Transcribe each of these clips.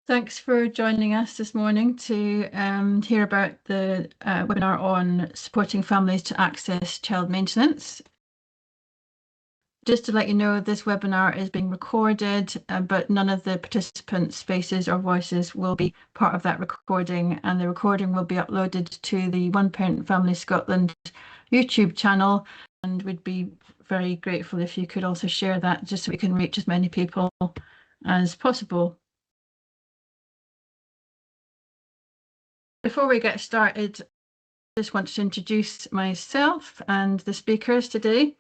Thanks for joining us this morning to hear about the webinar on supporting families to access child maintenance. Just to let you know, this webinar is being recorded, but none of the participants' faces or voices will be part of that recording, and the recording will be uploaded to the One Parent Family Scotland YouTube channel, and we'd be very grateful if you could also share that just so we can reach as many people as possible. Before we get started, I just want to introduce myself and the speakers today.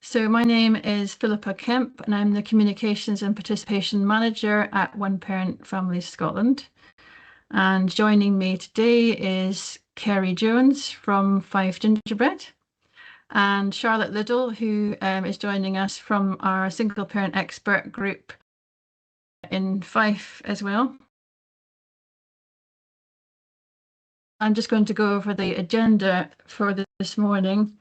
So my name is Philippa Kemp, and I'm the Communications and Participation Manager at One Parent Family Scotland. And joining me today is Kerry Jones from Fife Gingerbread, and Charlotte Liddell, who is joining us from our single parent expert group in Fife as well. I'm just going to go over the agenda for this morning.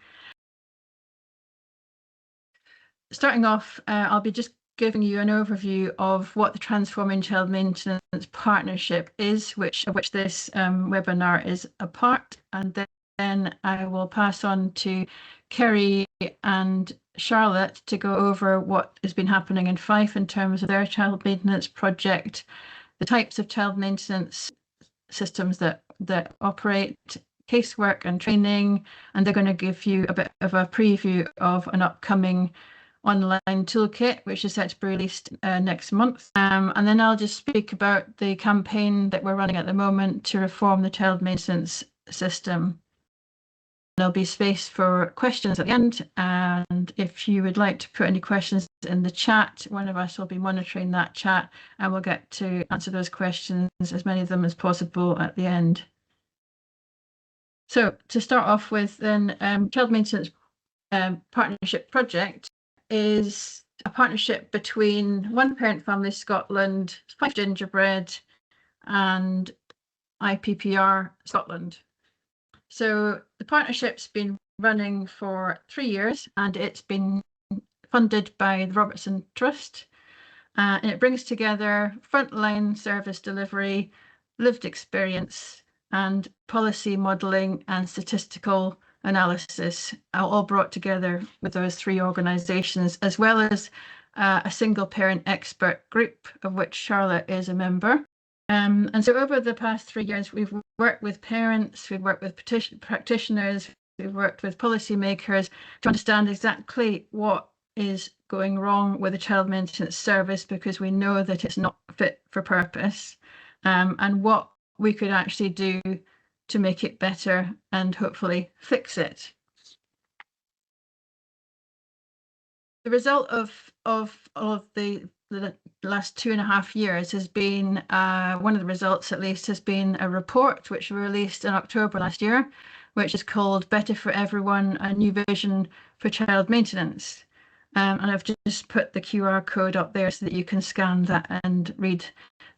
Starting off, I'll be just giving you an overview of what the Transforming Child Maintenance Partnership is, of which this webinar is a part, and then I will pass on to Kerry and Charlotte to go over what has been happening in Fife in terms of their child maintenance project, the types of child maintenance systems that operate, casework and training, and they're going to give you a bit of a preview of an upcoming online toolkit, which is set to be released next month. And then I'll just speak about the campaign that we're running at the moment to reform the child maintenance system. There'll be space for questions at the end, and if you would like to put any questions in the chat, one of us will be monitoring that chat, and we'll get to answer those questions, as many of them as possible, at the end. So to start off with, then, Child Maintenance Partnership Project is a partnership between One Parent Family Scotland, Fife Gingerbread, and IPPR Scotland. So the partnership's been running for 3 years, and it's been funded by the Robertson Trust, and it brings together frontline service delivery, lived experience, and policy modelling and statistical analysis, all brought together with those 3 organisations, as well as a single parent expert group of which Charlotte is a member. And so over the past 3 years, we've worked with parents, we've worked with practitioners, we've worked with policymakers to understand exactly what is going wrong with the child maintenance service, because we know that it's not fit for purpose, and what we could actually do to make it better and hopefully fix it. The result of the last 2.5 years has been, one of the results at least, has been a report which we released in October last year, which is called Better for Everyone, a New Vision for Child Maintenance. And I've just put the QR code up there so that you can scan that and read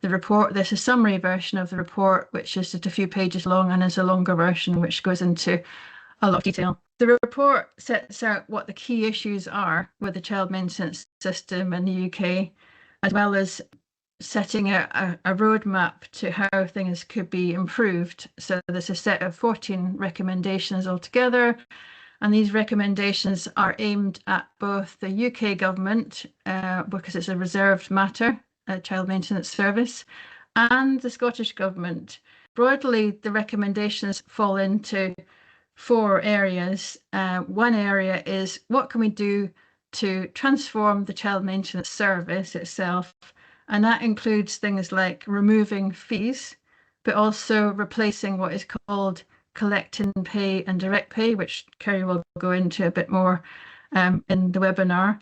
the report. There's a summary version of the report, which is just a few pages long, and there's a longer version which goes into a lot of detail. The report sets out what the key issues are with the child maintenance system in the UK, as well as setting out a roadmap to how things could be improved. So there's a set of 14 recommendations altogether, and these recommendations are aimed at both the UK government, because it's a reserved matter, a child maintenance service, and the Scottish government. Broadly, the recommendations fall into 4 areas. One area is, what can we do to transform the child maintenance service itself? And that includes things like removing fees, but also replacing what is called collect and pay and direct pay, which Kerry will go into a bit more in the webinar.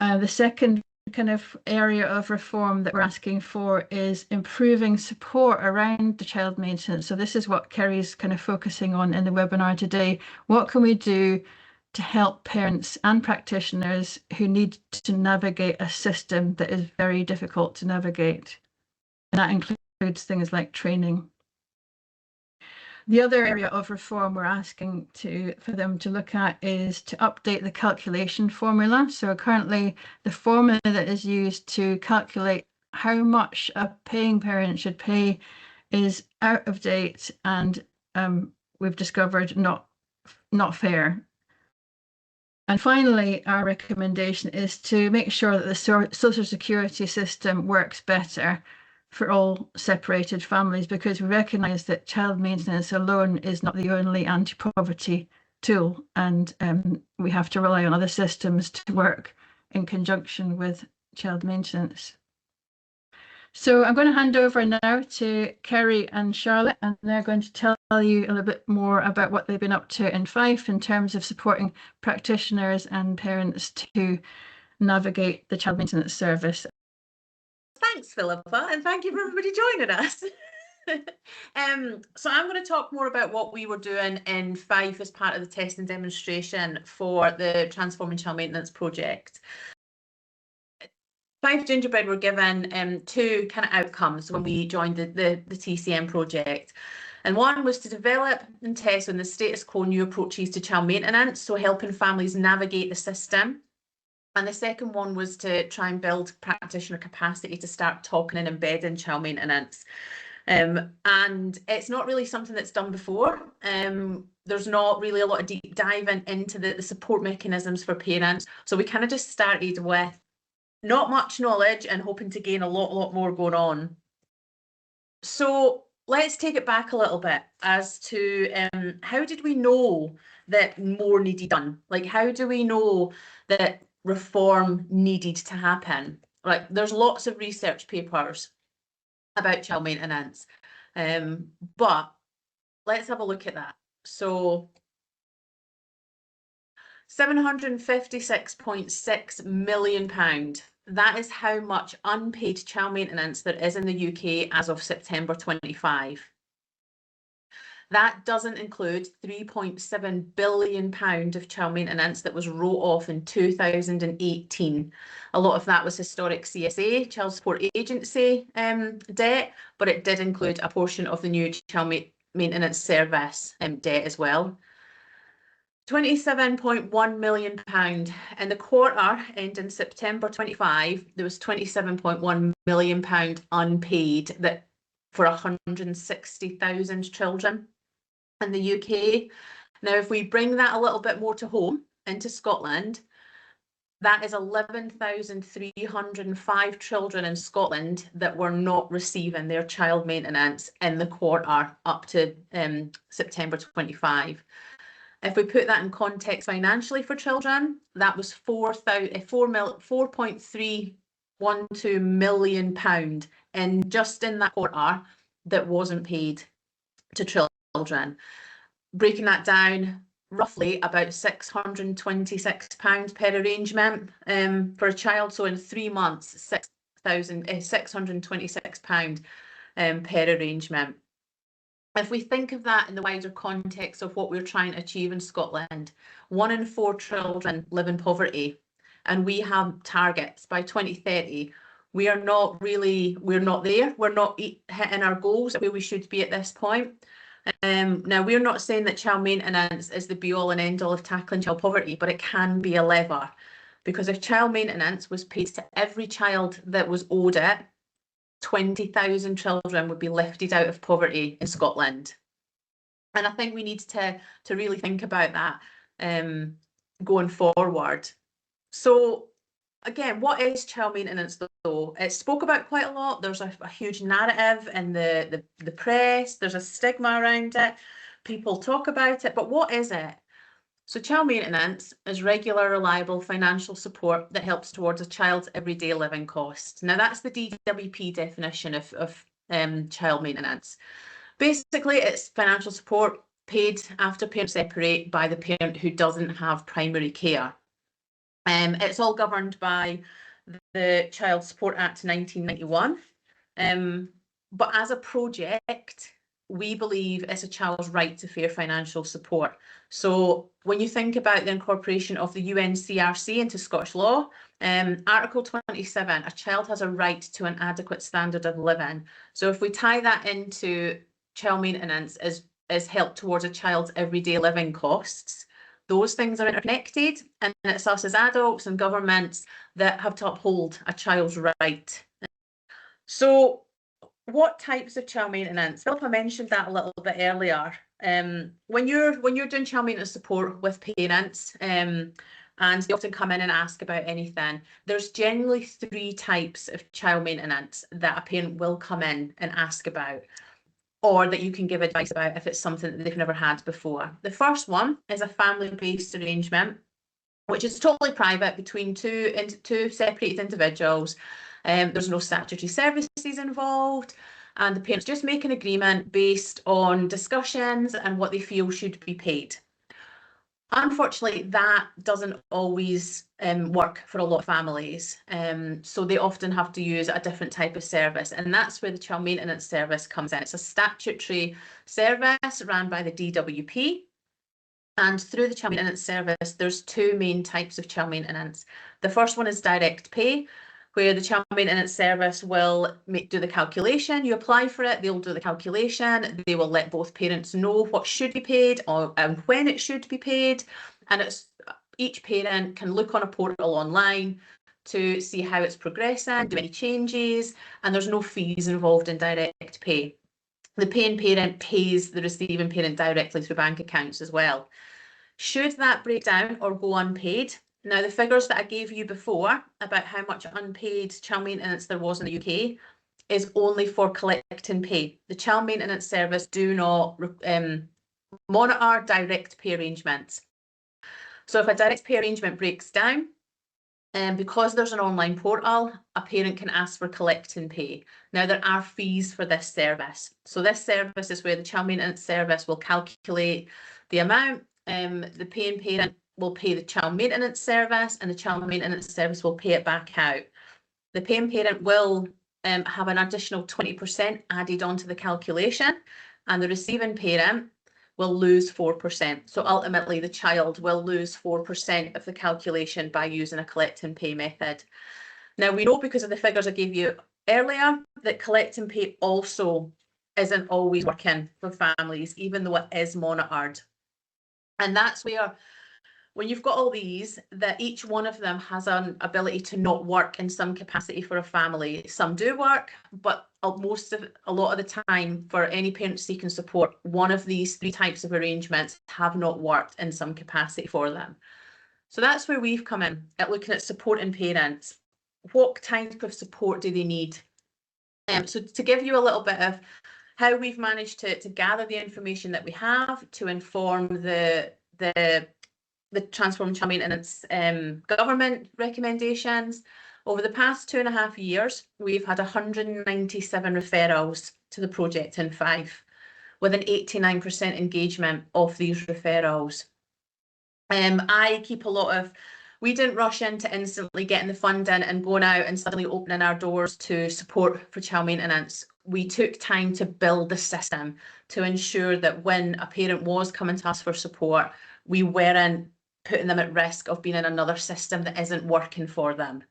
The second kind of area of reform that we're asking for is improving support around the child maintenance. So this is what Kerry's kind of focusing on in the webinar today. What can we do to help parents and practitioners who need to navigate a system that is very difficult to navigate? And that includes things like training. The other area of reform we're asking for them to look at is to update the calculation formula. So currently the formula that is used to calculate how much a paying parent should pay is out of date and we've discovered not fair. And finally, our recommendation is to make sure that the social security system works better for all separated families, because we recognise that child maintenance alone is not the only anti-poverty tool, and we have to rely on other systems to work in conjunction with child maintenance. So I'm going to hand over now to Kerry and Charlotte, and they're going to tell you a little bit more about what they've been up to in Fife in terms of supporting practitioners and parents to navigate the child maintenance service. Thanks, Philippa, and thank you for everybody joining us. So I'm going to talk more about what we were doing in Fife as part of the test and demonstration for the Transforming Child Maintenance project. Fife Gingerbread were given two kind of outcomes when we joined the TCM project. And one was to develop and test on the status quo new approaches to child maintenance, so helping families navigate the system. And the second one was to try and build practitioner capacity to start talking and embedding child maintenance. And it's not really something that's done before. There's not really a lot of deep diving into the support mechanisms for parents. So we kind of just started with not much knowledge and hoping to gain a lot more going on. So let's take it back a little bit as to how did we know that more needed done? Like, how do we know that reform needed to happen? Like, there's lots of research papers about child maintenance, but let's have a look at that. So £756.6 million. That is how much unpaid child maintenance there is in the UK as of September 25. That doesn't include £3.7 billion of child maintenance that was wrote off in 2018. A lot of that was historic CSA, Child Support Agency debt, but it did include a portion of the new child maintenance service debt as well. £27.1 million. In the quarter ending September 25, there was £27.1 million unpaid that for 160,000 children in the UK. Now, if we bring that a little bit more to home into Scotland, that is 11,305 children in Scotland that were not receiving their child maintenance in the quarter up to September 25. If we put that in context financially for children, that was £4.312 million in just in that quarter that wasn't paid to children. Breaking that down, roughly about £626 per arrangement for a child. So in 3 months, £626 per arrangement. If we think of that in the wider context of what we're trying to achieve in Scotland, 1 in 4 children live in poverty, and we have targets by 2030. We're not there. We're not hitting our goals where we should be at this point. Now, we're not saying that child maintenance is the be-all and end-all of tackling child poverty, but it can be a lever, because if child maintenance was paid to every child that was owed it, 20,000 children would be lifted out of poverty in Scotland. And I think we need to really think about that going forward. So again, what is child maintenance though? It's spoke about quite a lot. There's a huge narrative in the press. There's a stigma around it. People talk about it, but what is it? So child maintenance is regular, reliable financial support that helps towards a child's everyday living costs. Now, that's the DWP definition of child maintenance. Basically, it's financial support paid after parents separate by the parent who doesn't have primary care. It's all governed by the Child Support Act 1991. But as a project, we believe it's a child's right to fair financial support. So when you think about the incorporation of the UNCRC into Scottish law, Article 27, a child has a right to an adequate standard of living. So if we tie that into child maintenance as help towards a child's everyday living costs, those things are interconnected, and it's us as adults and governments that have to uphold a child's right. So what types of child maintenance? Philippa mentioned that a little bit earlier. When you're doing child maintenance support with parents, and they often come in and ask about anything, there's generally 3 types of child maintenance that a parent will come in and ask about, or that you can give advice about if it's something that they've never had before. The first one is a family-based arrangement, which is totally private between two separated individuals. There's no statutory services involved, and the parents just make an agreement based on discussions and what they feel should be paid. Unfortunately, that doesn't always work for a lot of families, so they often have to use a different type of service, and that's where the child maintenance service comes in. It's a statutory service run by the DWP. And through the child maintenance service, there's 2 main types of child maintenance. The first one is direct pay, where the child maintenance service will do the calculation. You apply for it, they'll do the calculation. They will let both parents know what should be paid and when it should be paid. And each parent can look on a portal online to see how it's progressing, do any changes, and there's no fees involved in direct pay. The paying parent pays the receiving parent directly through bank accounts as well. Should that break down or go unpaid, now the figures that I gave you before about how much unpaid child maintenance there was in the UK is only for collecting pay. The child maintenance service do not monitor direct pay arrangements. So if a direct pay arrangement breaks down, because there's an online portal, a parent can ask for collecting pay. Now, there are fees for this service. So this service is where the child maintenance service will calculate the amount. The paying parent will pay the child maintenance service, and the child maintenance service will pay it back out. The paying parent will have an additional 20% added onto the calculation, and the receiving parent will lose 4%. So ultimately, the child will lose 4% of the calculation by using a collect and pay method. Now, we know because of the figures I gave you earlier that collect and pay also isn't always working for families, even though it is monitored. And that's where, when you've got all these, that each one of them has an ability to not work in some capacity for a family. Some do work, but a lot of the time, for any parent seeking support, one of these 3 types of arrangements have not worked in some capacity for them. So that's where we've come in at looking at supporting parents. What type of support do they need? So to give you a little bit of how we've managed to gather the information that we have to inform the Transform Child Maintenance government recommendations. Over the past 2.5 years, we've had 197 referrals to the project in Fife, with an 89% engagement of these referrals. We didn't rush into instantly getting the funding and going out and suddenly opening our doors to support for child maintenance. We took time to build the system to ensure that when a parent was coming to us for support, we weren't putting them at risk of being in another system that isn't working for them.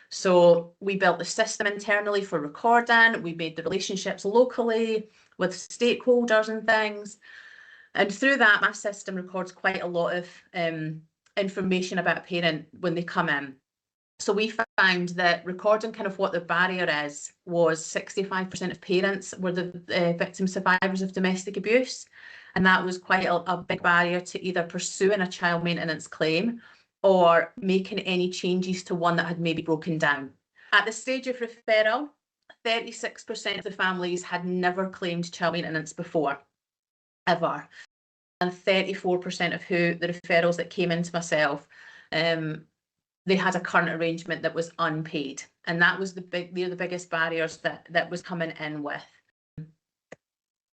So we built the system internally for recording. We made the relationships locally with stakeholders and things. And through that, my system records quite a lot of information about a parent when they come in. So we found that recording kind of what the barrier is was 65% of parents were the victim survivors of domestic abuse. And that was quite a big barrier to either pursuing a child maintenance claim or making any changes to one that had maybe broken down. At the stage of referral, 36% of the families had never claimed child maintenance before, ever. And 34% of the referrals that came into myself, they had a current arrangement that was unpaid. And that was they're the biggest barriers that was coming in with.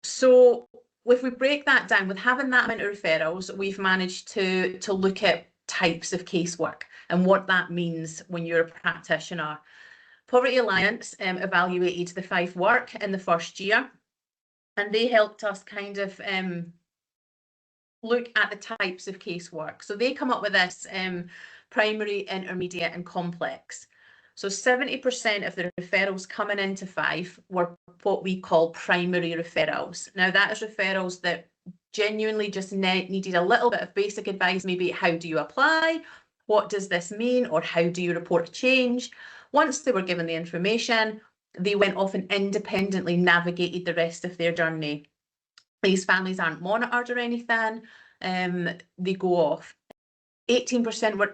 So if we break that down, with having that amount of referrals, we've managed to look at types of casework and what that means when you're a practitioner. Poverty Alliance evaluated the Fife work in the first year, and they helped us kind of look at the types of casework. So they come up with this primary, intermediate and complex. So 70% of the referrals coming into Fife were what we call primary referrals. Now that is referrals that genuinely just needed a little bit of basic advice, maybe how do you apply, what does this mean, or how do you report a change. Once they were given the information, they went off and independently navigated the rest of their journey. These families aren't monitored or anything, they go off. 18% were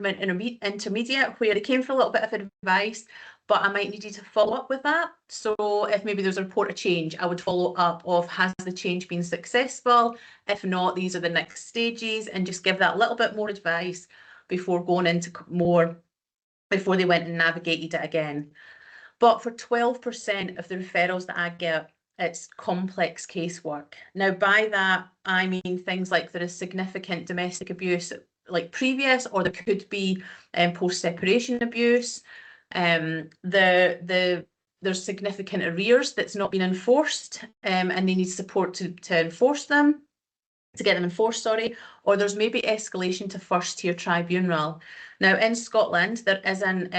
intermediate, where they came for a little bit of advice, but I might need you to follow up with that. So if maybe there's a report of change, I would follow up of, has the change been successful? If not, these are the next stages, and just give that little bit more advice before going into more, before they went and navigated it again. But for 12% of the referrals that I get, it's complex casework. Now, by that, I mean things like there is significant domestic abuse, like previous, or there could be post-separation abuse. There's significant arrears that's not been enforced, and they need support to enforce them, to get them enforced, sorry, or there's maybe escalation to first-tier tribunal. Now, in Scotland, there isn't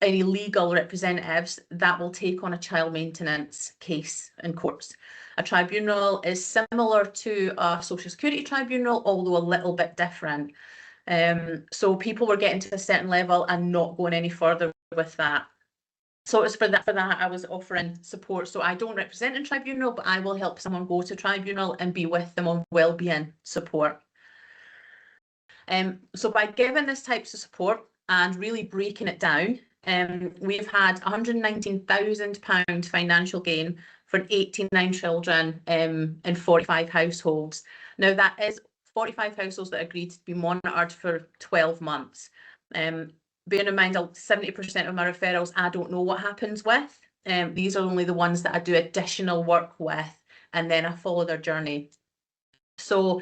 any legal representatives that will take on a child maintenance case in courts. A tribunal is similar to a social security tribunal, although a little bit different. So people were getting to a certain level and not going any further with that. So it was for that I was offering support. So I don't represent a tribunal, but I will help someone go to tribunal and be with them on wellbeing support. So by giving this types of support and really breaking it down, we've had £119,000 financial gain for 89 children in 45 households. Now that is 45 households that agreed to be monitored for 12 months. Bearing in mind, 70% of my referrals I don't know what happens with. These are only the ones that I do additional work with, and then I follow their journey. So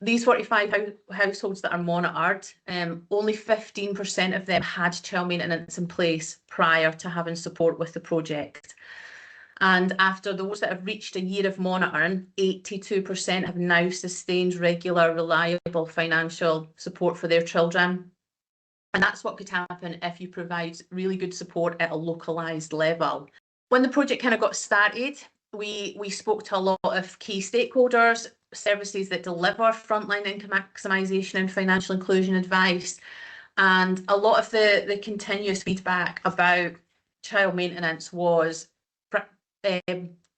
these 45 households that are monitored, only 15% of them had child maintenance in place prior to having support with the project. And after those that have reached a year of monitoring, 82% have now sustained regular, reliable financial support for their children. And that's what could happen if you provide really good support at a localised level. When the project kind of got started, we spoke to a lot of key stakeholders, services that deliver frontline income maximisation and financial inclusion advice. And a lot of the continuous feedback about child maintenance was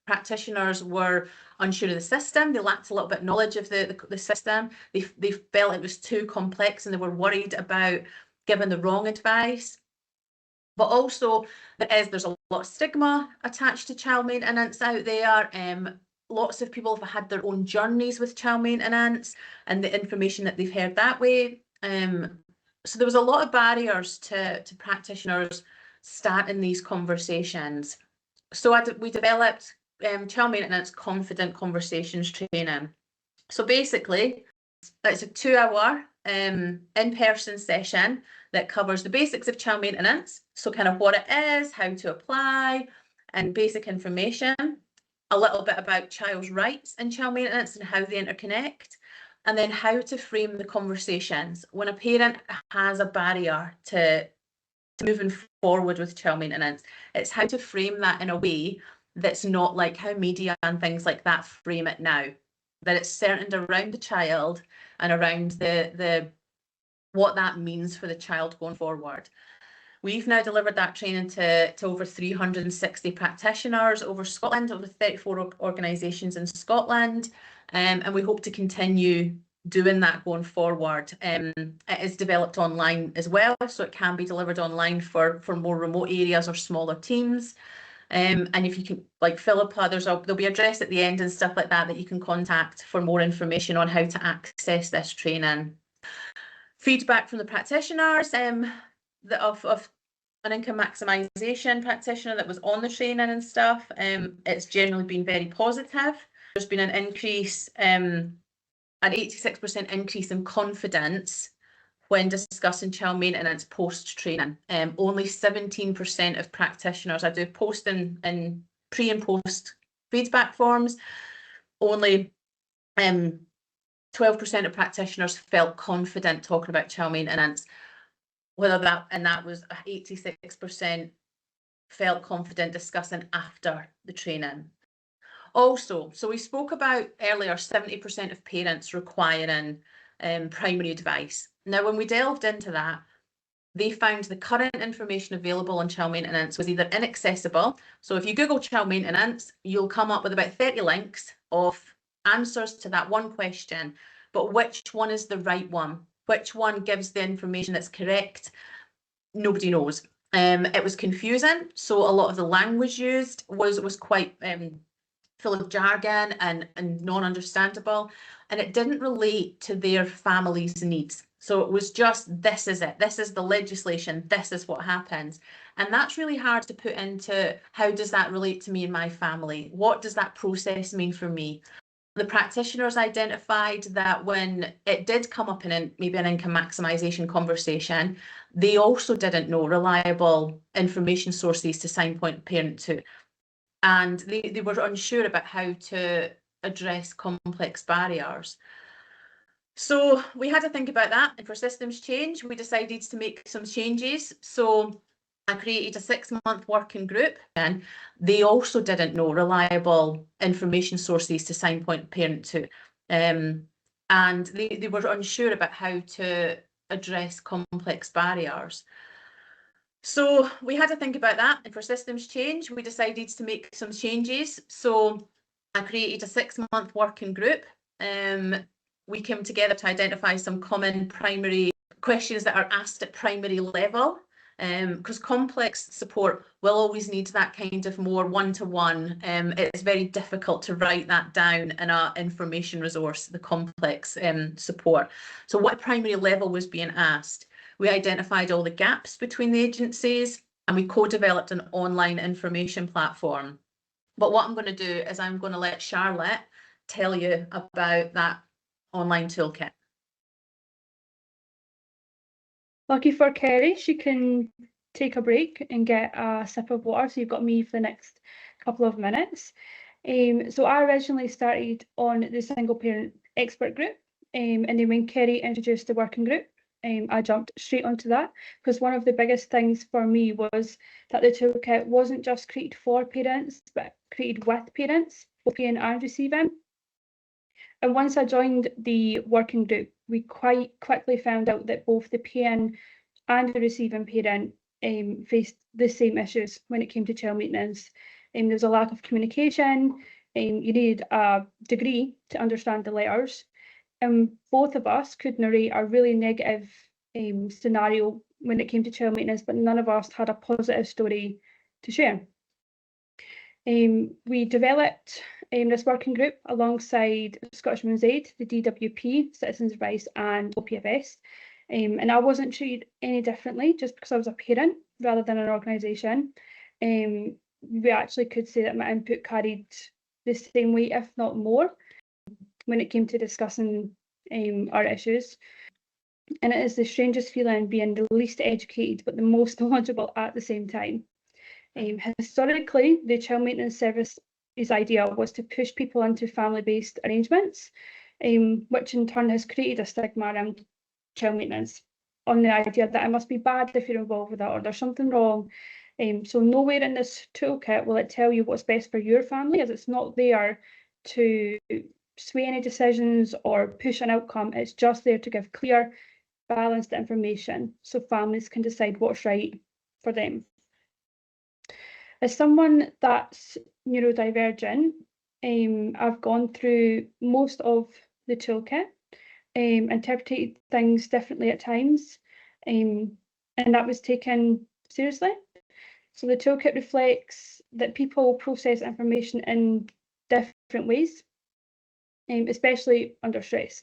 practitioners were unsure of the system. They lacked a little bit of knowledge of the system. They felt it was too complex and they were worried about giving the wrong advice. But also there's a lot of stigma attached to child maintenance out there. Lots of people have had their own journeys with child maintenance and the information that they've heard that way. So there was a lot of barriers to practitioners starting these conversations. So we developed child maintenance confident conversations training. So basically, it's a 2-hour in-person session that covers the basics of child maintenance. So kind of what it is, how to apply, and basic information. A little bit about child's rights in child maintenance and how they interconnect. And then how to frame the conversations when a parent has a barrier to moving forward with child maintenance. It's how to frame that in a way that's not like how media and things like that frame it now. That it's centered around the child and around the what that means for the child going forward. We've now delivered that training to over 360 practitioners over Scotland, over 34 organisations in Scotland, and we hope to continue doing that going forward. It is developed online as well, so it can be delivered online for more remote areas or smaller teams. And if you can, like Philippa, there'll be an address at the end and stuff like that you can contact for more information on how to access this training. Feedback from the practitioners of an income maximisation practitioner that was on the training and stuff. It's generally been very positive. There's been an increase, an 86% increase in confidence when discussing child maintenance post-training. Only 17% of practitioners, I do post in pre and post feedback forms, only 12% of practitioners felt confident talking about child maintenance. That was 86% felt confident discussing after the training. Also, so we spoke about earlier 70% of parents requiring primary advice. Now, when we delved into that, they found the current information available on child maintenance was either inaccessible. So if you Google child maintenance, you'll come up with about 30 links of answers to that one question, but which one is the right one? Which one gives the information that's correct? Nobody knows. It was confusing. So a lot of the language used was quite full of jargon and non-understandable, and it didn't relate to their family's needs. So it was just, this is it, this is the legislation, this is what happens. And that's really hard to put into, how does that relate to me and my family? What does that process mean for me? The practitioners identified that when it did come up in maybe an income maximisation conversation, they also didn't know reliable information sources to signpoint a parent to. And they were unsure about how to address complex barriers. So we had to think about that, and for systems change, we decided to make some changes. So I created a 6-month working group, and they also didn't know reliable information sources to signpoint a parent to. And they were unsure about how to address complex barriers. So we had to think about that, and for systems change, we decided to make some changes. So I created a 6-month working group. We came together to identify some common primary questions that are asked at primary level, because complex support will always need that kind of more one-to-one. It's very difficult to write that down in an information resource, the complex support. So what primary level was being asked? We identified all the gaps between the agencies, and we co-developed an online information platform. But what I'm going to do is I'm going to let Charlotte tell you about that online toolkit. Lucky for Kerry, she can take a break and get a sip of water, so you've got me for the next couple of minutes. So I originally started on the single parent expert group, and then when Kerry introduced the working group, I jumped straight onto that, because one of the biggest things for me was that the toolkit wasn't just created for parents, but created with parents, both paying and receiving. And once I joined the working group, we quite quickly found out that both the paying and the receiving parent faced the same issues when it came to child maintenance. There was a lack of communication. You needed a degree to understand the letters. And both of us could narrate a really negative scenario when it came to child maintenance, but none of us had a positive story to share. We developed this working group alongside Scottish Women's Aid, the DWP, Citizens Advice and OPFS. And I wasn't treated any differently just because I was a parent rather than an organisation. We actually could say that my input carried the same weight, if not more, when it came to discussing our issues. And it is the strangest feeling being the least educated but the most knowledgeable at the same time. Historically, the child maintenance service's idea was to push people into family-based arrangements, which in turn has created a stigma around child maintenance, on the idea that it must be bad if you're involved with that, or there's something wrong. So nowhere in this toolkit will it tell you what's best for your family, as it's not there to sway any decisions or push an outcome. It's just there to give clear, balanced information so families can decide what's right for them. As someone that's neurodivergent, I've gone through most of the toolkit, interpreted things differently at times, and that was taken seriously. So the toolkit reflects that people process information in different ways, especially under stress.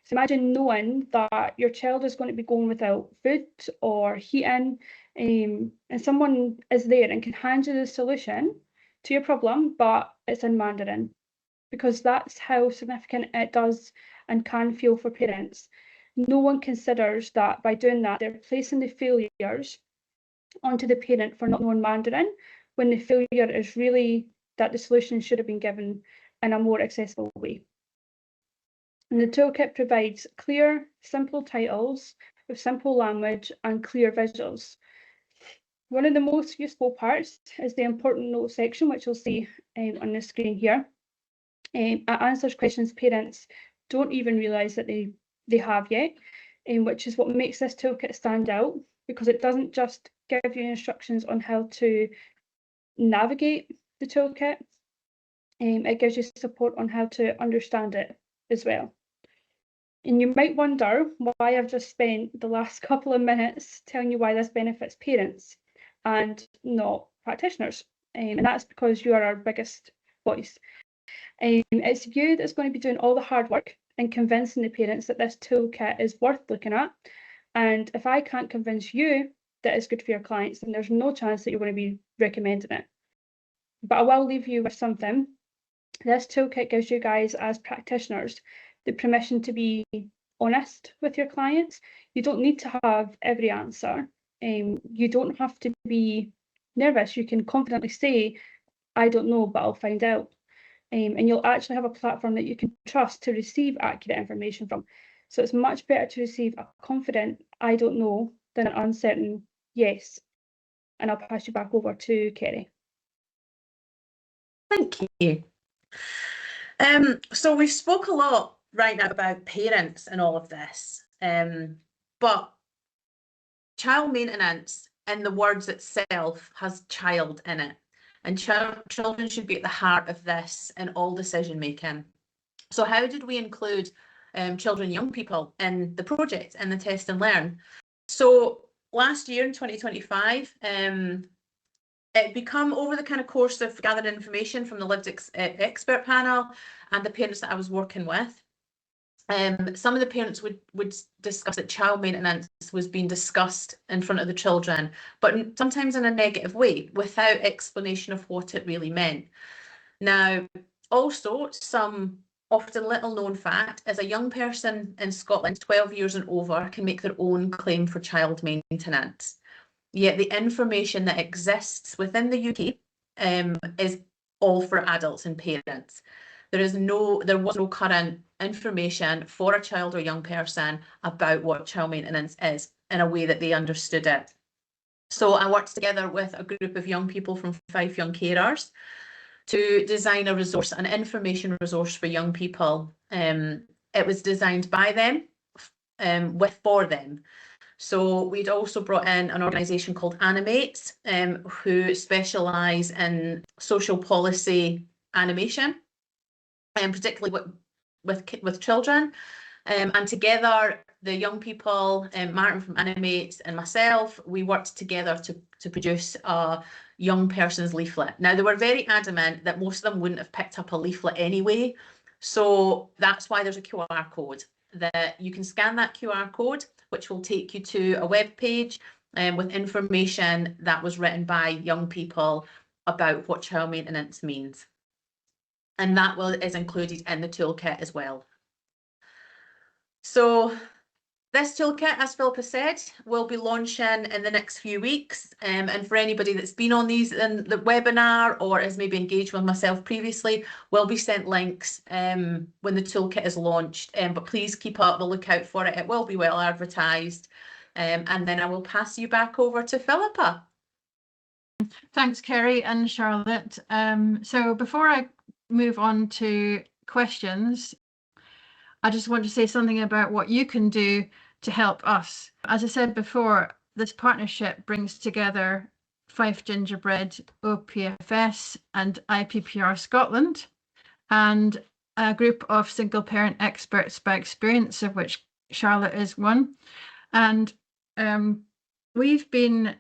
So imagine knowing that your child is going to be going without food or heating, and someone is there and can hand you the solution to your problem, but it's in Mandarin, because that's how significant it does and can feel for parents. No one considers that by doing that, they're placing the failures onto the parent for not knowing Mandarin, when the failure is really that the solution should have been given in a more accessible way. And the toolkit provides clear, simple titles with simple language and clear visuals. One of the most useful parts is the important notes section, which you'll see on the screen here. It answers questions parents don't even realise that they have yet, which is what makes this toolkit stand out because it doesn't just give you instructions on how to navigate the toolkit, it gives you support on how to understand it as well. And you might wonder why I've just spent the last couple of minutes telling you why this benefits parents and not practitioners. And that's because you are our biggest voice. It's you that's going to be doing all the hard work and convincing the parents that this toolkit is worth looking at. And if I can't convince you that it's good for your clients, then there's no chance that you're going to be recommending it. But I will leave you with something. This toolkit gives you guys as practitioners the permission to be honest with your clients. You don't need to have every answer. You don't have to be nervous. You can confidently say, I don't know, but I'll find out. And you'll actually have a platform that you can trust to receive accurate information from. So it's much better to receive a confident, I don't know, than an uncertain yes. And I'll pass you back over to Kerry. Thank you. So we spoke a lot right now about parents and all of this, but child maintenance in the words itself has child in it, and children should be at the heart of this in all decision making. So how did we include children, young people in the project and the test and learn? So last year in 2025, it become over the kind of course of gathering information from the lived expert panel and the parents that I was working with. Some of the parents would discuss that child maintenance was being discussed in front of the children, but sometimes in a negative way, without explanation of what it really meant. Now, also, some often little known fact is a young person in Scotland, 12 years and over, can make their own claim for child maintenance. Yet the information that exists within the UK is all for adults and parents. There was no current information for a child or young person about what child maintenance is in a way that they understood it. So I worked together with a group of young people from Fife Young Carers to design a resource, an information resource for young people. It was designed by them, for them. So we'd also brought in an organisation called Animate, who specialise in social policy animation, and particularly with children. And together, the young people, Martin from Animate and myself, we worked together to produce a young person's leaflet. Now, they were very adamant that most of them wouldn't have picked up a leaflet anyway. So that's why there's a QR code, that you can scan that QR code, which will take you to a web page with information that was written by young people about what child maintenance means. And that is included in the toolkit as well. So this toolkit, as Philippa said, will be launching in the next few weeks. And for anybody that's been on these in the webinar or has maybe engaged with myself previously, will be sent links when the toolkit is launched. But please keep up the lookout for it. It will be well advertised. And then I will pass you back over to Philippa. Thanks, Kerry and Charlotte. So before I move on to questions, I just want to say something about what you can do to help us. As I said before, this partnership brings together Fife Gingerbread, OPFS and IPPR Scotland, and a group of single parent experts by experience, of which Charlotte is one. And we've been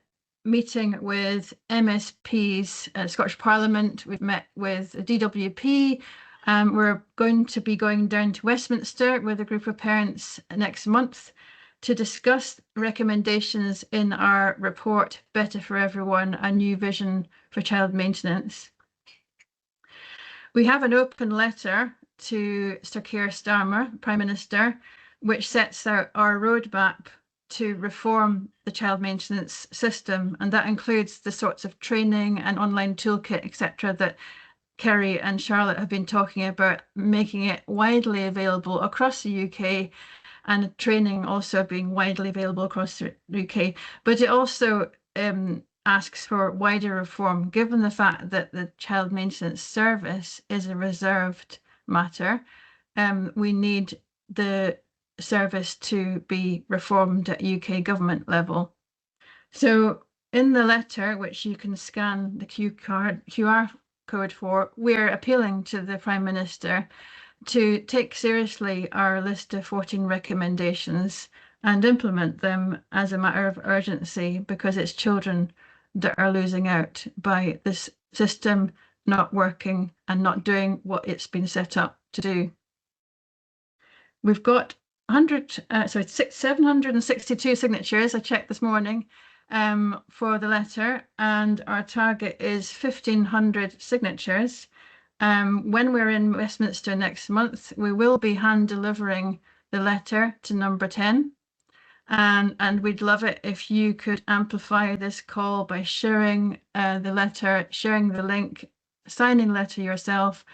meeting with MSPs at Scottish Parliament. We've met with DWP. We're going to be going down to Westminster with a group of parents next month to discuss recommendations in our report, Better for Everyone, a New Vision for Child Maintenance. We have an open letter to Sir Keir Starmer, Prime Minister, which sets out our roadmap to reform the child maintenance system, and that includes the sorts of training and online toolkit, etc., that Kerry and Charlotte have been talking about, making it widely available across the UK, and training also being widely available across the UK. But it also asks for wider reform, given the fact that the child maintenance service is a reserved matter. We need the service to be reformed at UK government level. So in the letter, which you can scan the QR code for, we're appealing to the Prime Minister to take seriously our list of 14 recommendations and implement them as a matter of urgency, because it's children that are losing out by this system not working and not doing what it's been set up to do. We've got 762 signatures, I checked this morning, for the letter, and our target is 1,500 signatures. When we're in Westminster next month, we will be hand delivering the letter to number 10. And we'd love it if you could amplify this call by sharing the letter, sharing the link, signing the letter yourself.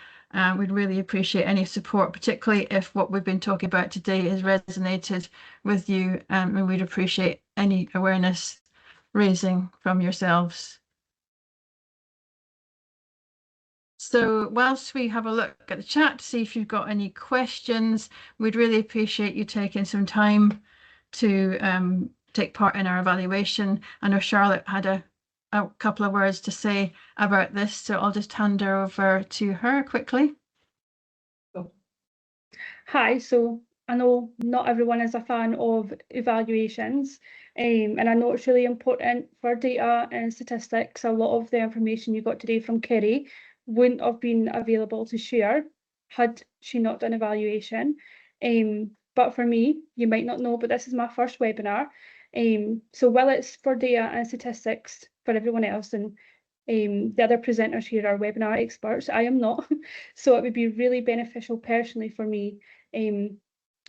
We'd really appreciate any support, particularly if what we've been talking about today has resonated with you, and we'd appreciate any awareness raising from yourselves. So whilst we have a look at the chat to see if you've got any questions, we'd really appreciate you taking some time to take part in our evaluation. I know Charlotte had a couple of words to say about this, so I'll just hand her over to her quickly. Hi, so I know not everyone is a fan of evaluations, and I know it's really important for data and statistics. A lot of the information you got today from Kerry wouldn't have been available to share had she not done evaluation. But for me, you might not know, but this is my first webinar. So while it's for data and statistics for everyone else, and the other presenters here are webinar experts, I am not. So it would be really beneficial personally for me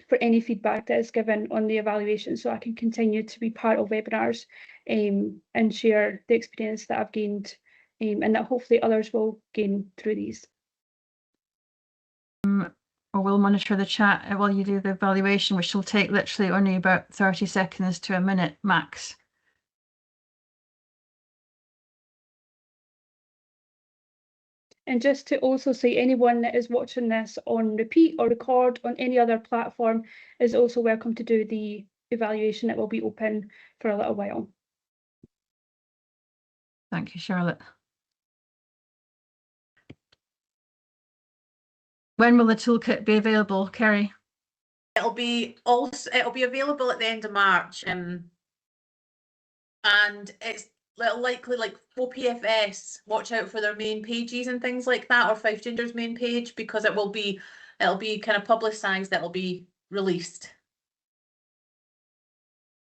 for any feedback that is given on the evaluation, so I can continue to be part of webinars and share the experience that I've gained, and that hopefully others will gain through these. Or we'll monitor the chat while you do the evaluation, which will take literally only about 30 seconds to a minute max. And just to also say, anyone that is watching this on repeat or record on any other platform is also welcome to do the evaluation. It will be open for a little while. Thank you, Charlotte. When will the toolkit be available, Kerry? It'll be available at the end of March, and it's likely, like OPFS, watch out for their main pages and things like that, or Fife Ginger's main page, because it'll be kind of publicised, it'll be released.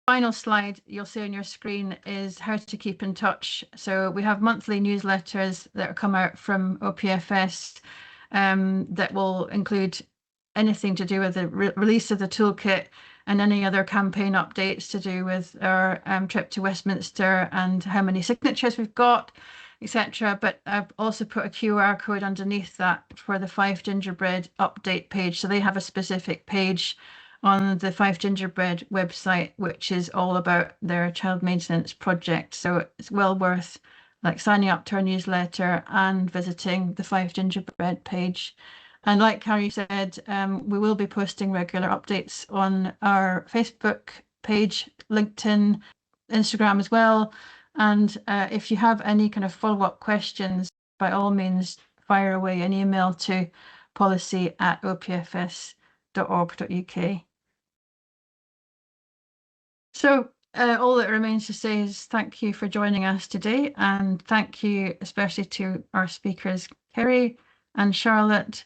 Final slide you'll see on your screen is how to keep in touch. So we have monthly newsletters that come out from OPFS that will include anything to do with the release of the toolkit and any other campaign updates to do with our trip to Westminster and how many signatures we've got, etc. But I've also put a QR code underneath that for the Fife Gingerbread update page. So they have a specific page on the Fife Gingerbread website, which is all about their child maintenance project. So it's well worth signing up to our newsletter and visiting the Fife Gingerbread page. And like Carrie said, we will be posting regular updates on our Facebook page, LinkedIn, Instagram as well. And if you have any kind of follow-up questions, by all means, fire away an email to policy@opfs.org.uk. So all that remains to say is thank you for joining us today, and thank you especially to our speakers, Kerry and Charlotte,